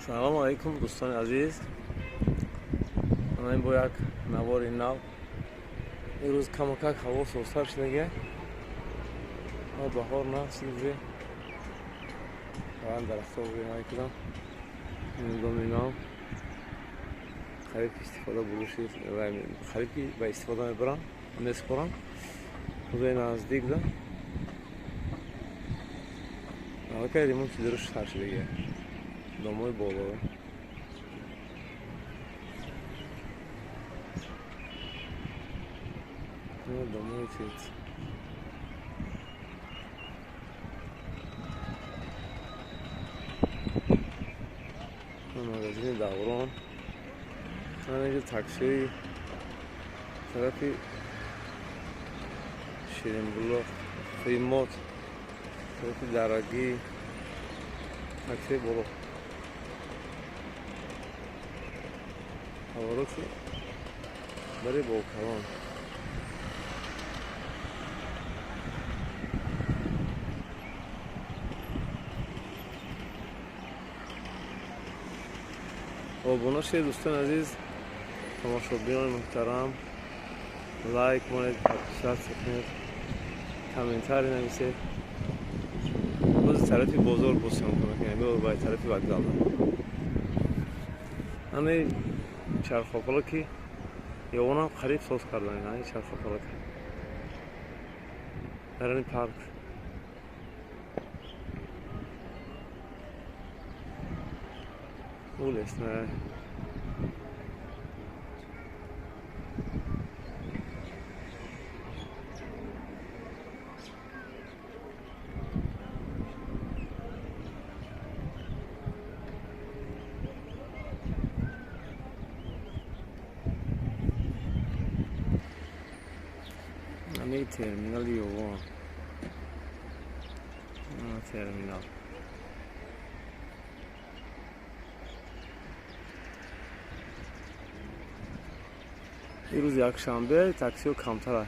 салом алайкум дӯстони азиз, ман бо як навори нав. имрӯз камакак ҳаво созтар шудага, баҳор насизе ван дарахтҳо бинай кардам. нигоҳ мекунам хариб истифода буруши хариб ки ба истифода мебарам месупорам. ҳозир наздик да аллакай ремонт шударуш тар шудага домои боло домои тет магазини даврон ҳамаҷо таксиҳои тарафи ширинбулоқ химот тарафи дарагӣ таксиҳои боло ҳавороти бари болкалон обуна шуед дӯстони азиз, тамошобинони муҳтарам, лайк монед, подписатсия кунед, комментарий нависед. бози тарафи бозор босиён кунед, ба тарафи вокзал. ҳамаи чархополо ки ёвонам қариб соз кардан, ҳамаи чархополо дарани парк. улесна ҳамаи терминали ёвон терминал имрӯз якшанбе таксиҳо камтара.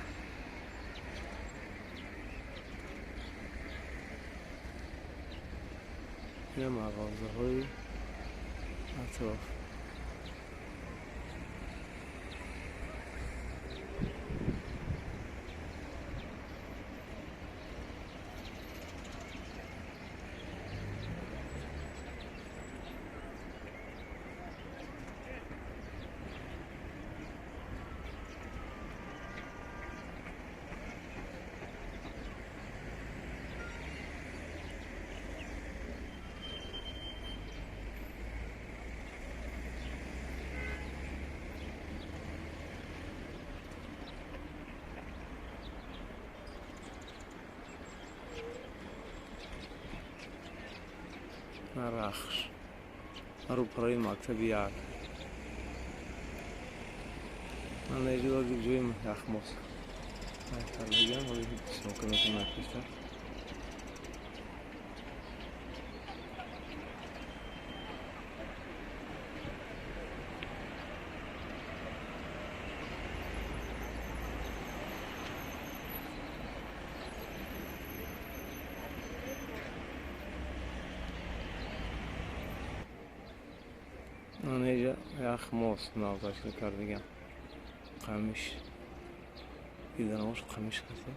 ина мағозаҳои атроф рахш рӯпарои мактаби як манеҷои ҷои яхмос айтармегам ҳоли сока метавон накишта манеҷа яхмос нав ташкил кардагам қамиш иданош қамиш карда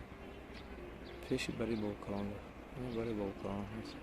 пеши бари болкалон бари болкалон ҳаст.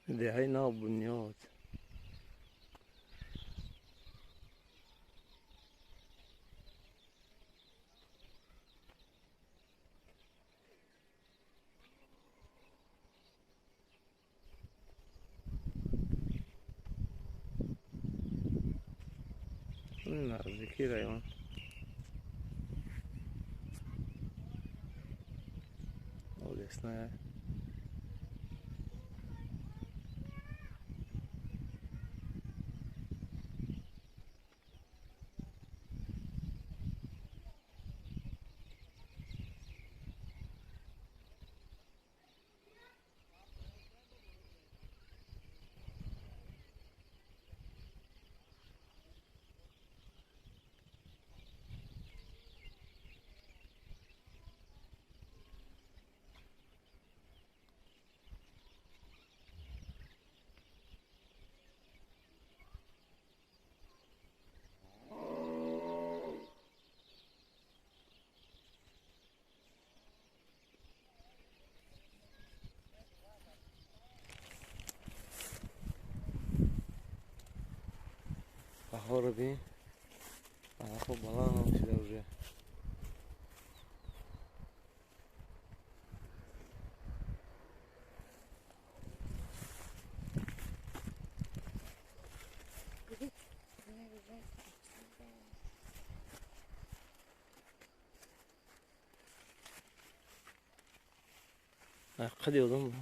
دههای ناب بنیاد. نزدیکی رایان Olesna. بهار بین خب بلند هم شده اونجا. قد يوضم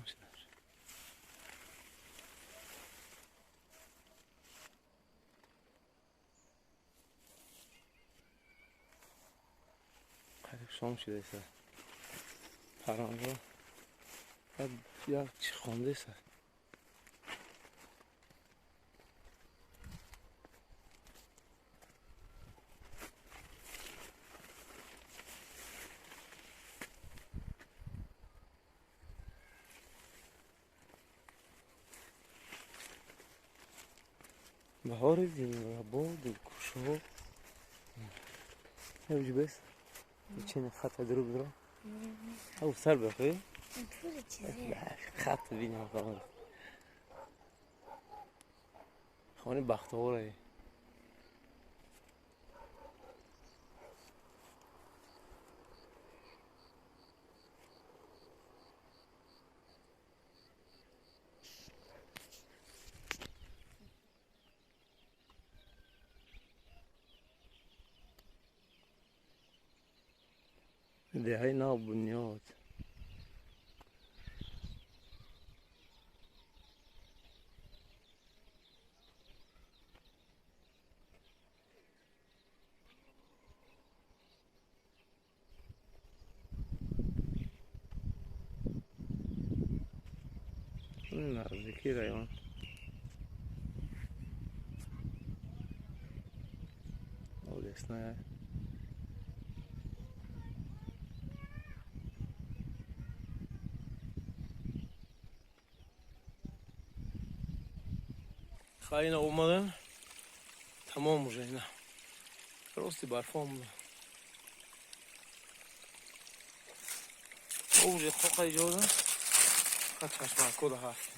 قد شام شده ایسا پران رو قد یا چی خونده ایسا بهار دیم باد و کشو نمیجی بس چین خط درو بدرو او سر بخوی خط بینیم خواهد خانه بختاوره دههای ناب بنیاد نزدیکی رایان Olesna. خواهی اومدن تمام موشه اینا راستی برف آمده اوجه خواه ایجاده خواهد چشم کده هست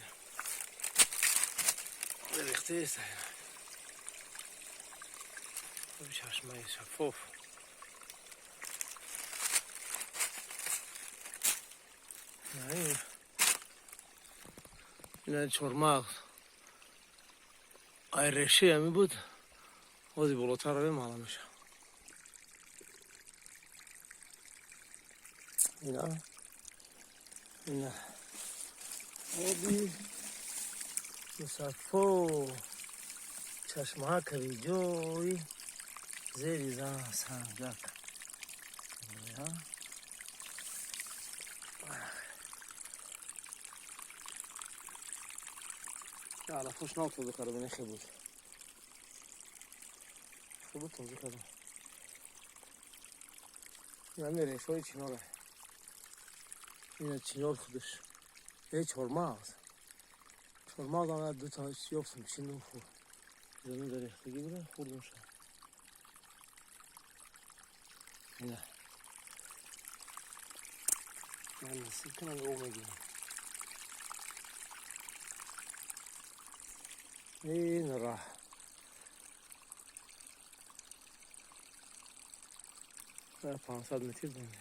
ریخته ایسته اینا چشمه شفاف اینا چرمغز ای رشه همی بود وازی بالاتر رویم حالا میشه اینا آبی مصفا چشمه ها کبی جای زیری زن سنگک یا علا خوشناک توزه کرده بینه خیلی بود توزه کرده این همه ریشه های چیناره این چینار خودش یه چرمغز هم دو تا یافتم چینون خور زمین در ریختگی بوده خوردم شد اینه من نصیب کنم او میگیم این راه در 500 متر دنده